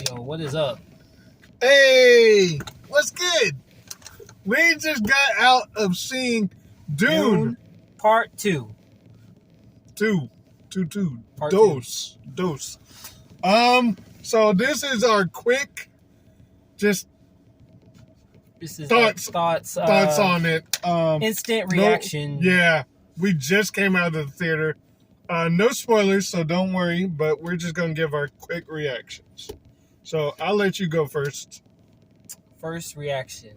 Yo, what is up? Hey, what's good? We just got out of seeing Dune Part 2. Two. Part Dose. So this is our quick, just This is thoughts on it. Instant reaction. Yeah, we just came out of the theater. No spoilers, so don't worry. But we're just gonna give our quick reactions. So I'll let you go first. First reaction.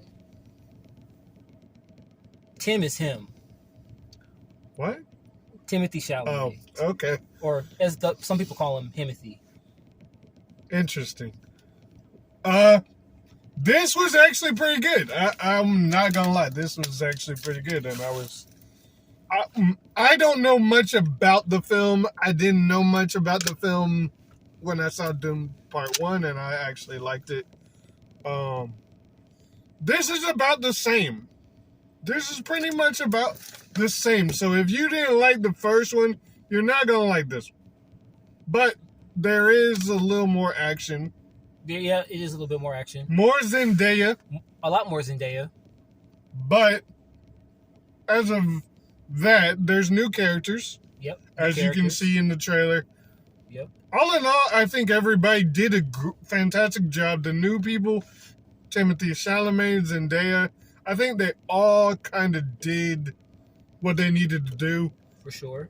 Tim is him. What? Timothy Chalamet. Oh, okay. Or as some people call him, Himothy. Interesting. This was actually pretty good. I'm not gonna lie, this was actually pretty good, and I don't know much about the film. I didn't know much about the film when I saw Doom Part 1, and I actually liked it. This is about the same. This is pretty much about the same. So if you didn't like the first one, you're not gonna like this one. But there is a little more action. Yeah, it is a little bit more action. More Zendaya. A lot more Zendaya. But as of that, there's new characters. Yep. As you can see in the trailer. Yep. All in all, I think everybody did a fantastic job. The new people, Timothy Chalamet, Zendaya, I think they all kind of did what they needed to do. For sure.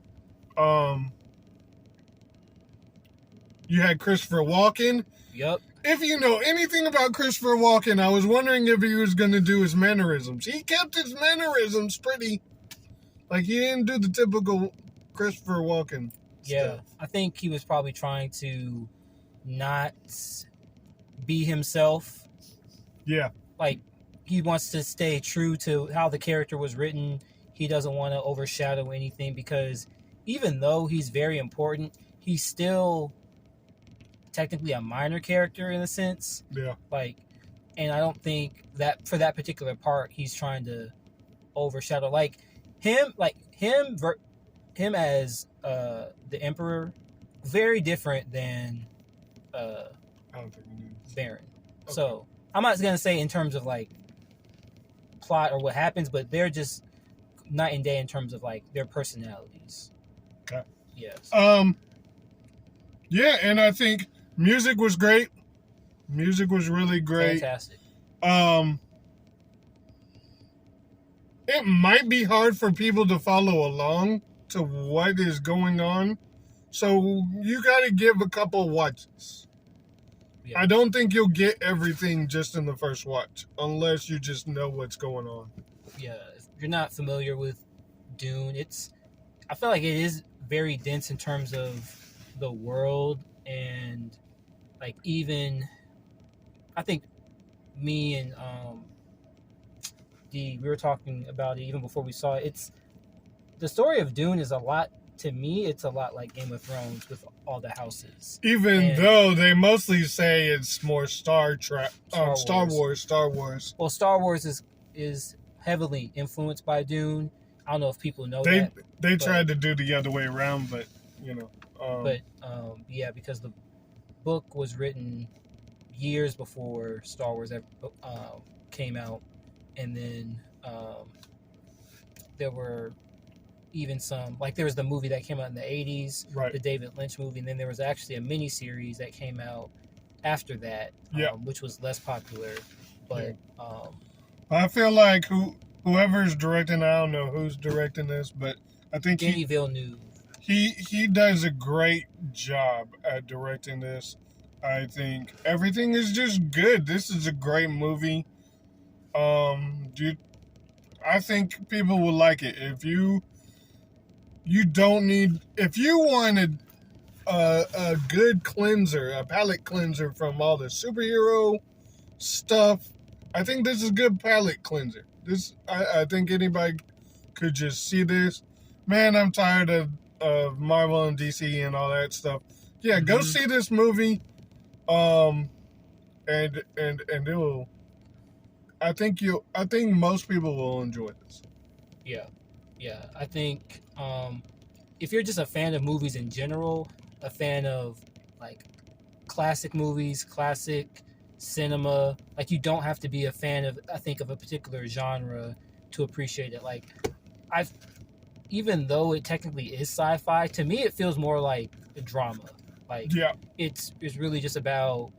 You had Christopher Walken. Yep. If you know anything about Christopher Walken, I was wondering if he was going to do his mannerisms. He kept his mannerisms pretty... Like, he didn't do the typical Christopher Walken stuff. I think he was probably trying to not be himself. Yeah. Like, he wants to stay true to how the character was written. He doesn't want to overshadow anything because even though he's very important, he's still technically a minor character in a sense. Yeah. Like, and I don't think that for that particular part, he's trying to overshadow. Like, him as the Emperor, very different than I don't think we need Baron. Okay. So I'm not gonna say in terms of like plot or what happens, but they're just night and day in terms of like their personalities. Okay. Yes. Yeah, and I think music was great. Music was really great. Fantastic. It might be hard for people to follow along to what is going on. So you got to give a couple watches. Yeah. I don't think you'll get everything just in the first watch unless you just know what's going on. Yeah. If you're not familiar with Dune, I feel like it is very dense in terms of the world and like even I think me and we were talking about it even before we saw it. It's the story of Dune is a lot to me. It's a lot like Game of Thrones with all the houses. Even though they mostly say it's more Star Wars. Well, Star Wars is heavily influenced by Dune. I don't know if people know that. They tried to do the other way around, but you know. Yeah, because the book was written years before Star Wars ever came out. And then there were even some, like there was the movie that came out in the 80s, right. The David Lynch movie, and then there was actually a mini-series that came out after that, which was less popular. But I feel like whoever's directing, I don't know who's directing this, but I think Denis Villeneuve. He does a great job at directing this. I think everything is just good. This is a great movie. I think people will like it. If you wanted a good cleanser, a palate cleanser from all the superhero stuff, I think this is a good palate cleanser. I think anybody could just see this. Man, I'm tired of Marvel and DC and all that stuff. Yeah, go see this movie. And it will. I think most people will enjoy this. Yeah. I think if you're just a fan of movies in general, a fan of like classic movies, classic cinema. Like, you don't have to be a fan of, I think, of a particular genre to appreciate it. Like, I've even though it technically is sci-fi, to me it feels more like a drama. Like, Yeah. it's really just about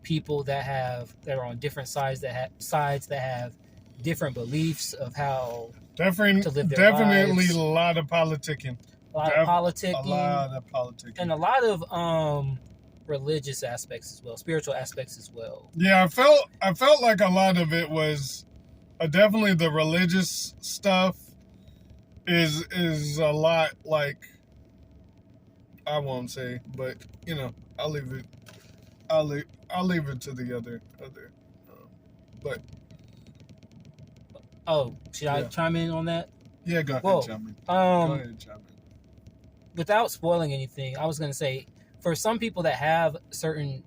people that are on different sides that have different beliefs of how to live their Definitely lives. a lot of politicking. A lot of politicking. A lot of politicking. And a lot of religious aspects as well, spiritual aspects as well. Yeah, I felt like a lot of it was definitely the religious stuff is a lot like, I won't say, but you know, I'll leave it to the other. But should I chime in on that? Yeah, go ahead, chime in. Go ahead, chime in. Without spoiling anything, I was gonna say, for some people that have certain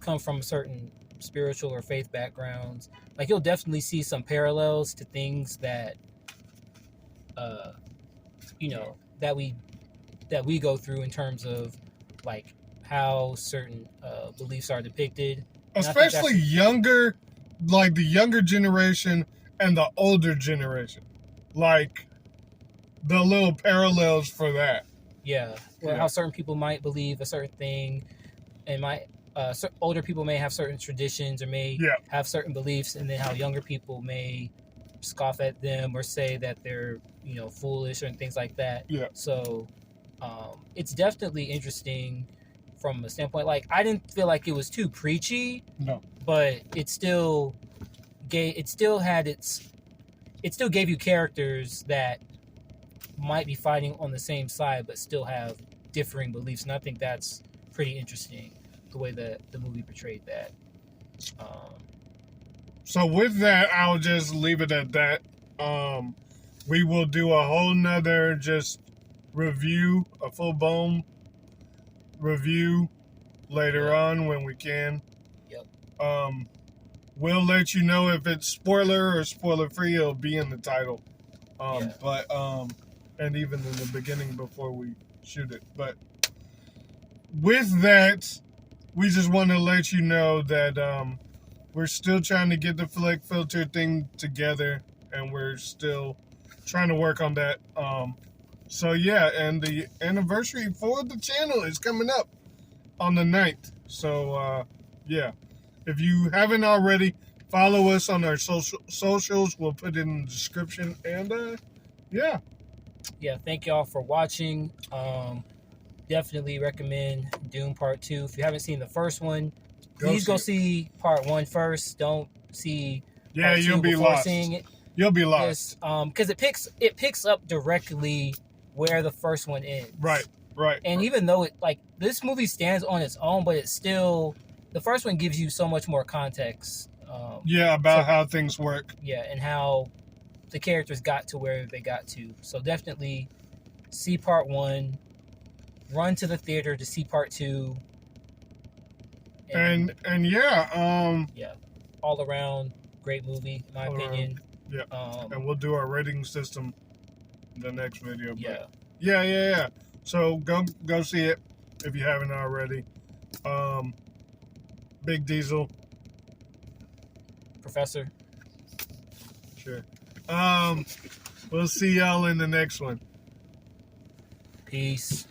come from certain spiritual or faith backgrounds, like, you'll definitely see some parallels to things that that we go through in terms of, like, how certain beliefs are depicted. Especially younger, like the younger generation and the older generation. Like, the little parallels for that. Yeah. Well, how certain people might believe a certain thing, and older people may have certain traditions or may have certain beliefs, and then how younger people may scoff at them or say that they're, foolish and things like that. Yeah. So it's definitely interesting from a standpoint. Like, I didn't feel like it was too preachy. No. But it still gave you characters that might be fighting on the same side but still have differing beliefs, and I think that's pretty interesting, the way that the movie portrayed that. So with that, I'll just leave it at that. We will do a whole nother just review, a full-blown review later on when we can. Yep. We'll let you know if it's spoiler or spoiler-free. It'll be in the title. But and even in the beginning before we shoot it. But with that, we just want to let you know that we're still trying to get the flick filter thing together, and we're still trying to work on that. So yeah, and the anniversary for the channel is coming up on the 9th. So yeah, if you haven't already, follow us on our socials. We'll put it in the description. And yeah. Thank y'all for watching. Definitely recommend Dune Part 2. If you haven't seen the first one, please go see Part 1 first. Don't see Part 2 you'll be before lost. seeing it. You'll be lost. Because it picks up directly where the first one ends. Right. And even though this movie stands on its own, but it's still, the first one gives you so much more context. About how things work. Yeah, and how the characters got to where they got to. So definitely see Part 1. Run to the theater to see Part 2. And all around great movie, in my opinion. Yeah. And we'll do our rating system in the next video. Yeah. Yeah. So go see it if you haven't already. Big Diesel. Professor. Sure. We'll see y'all in the next one. Peace.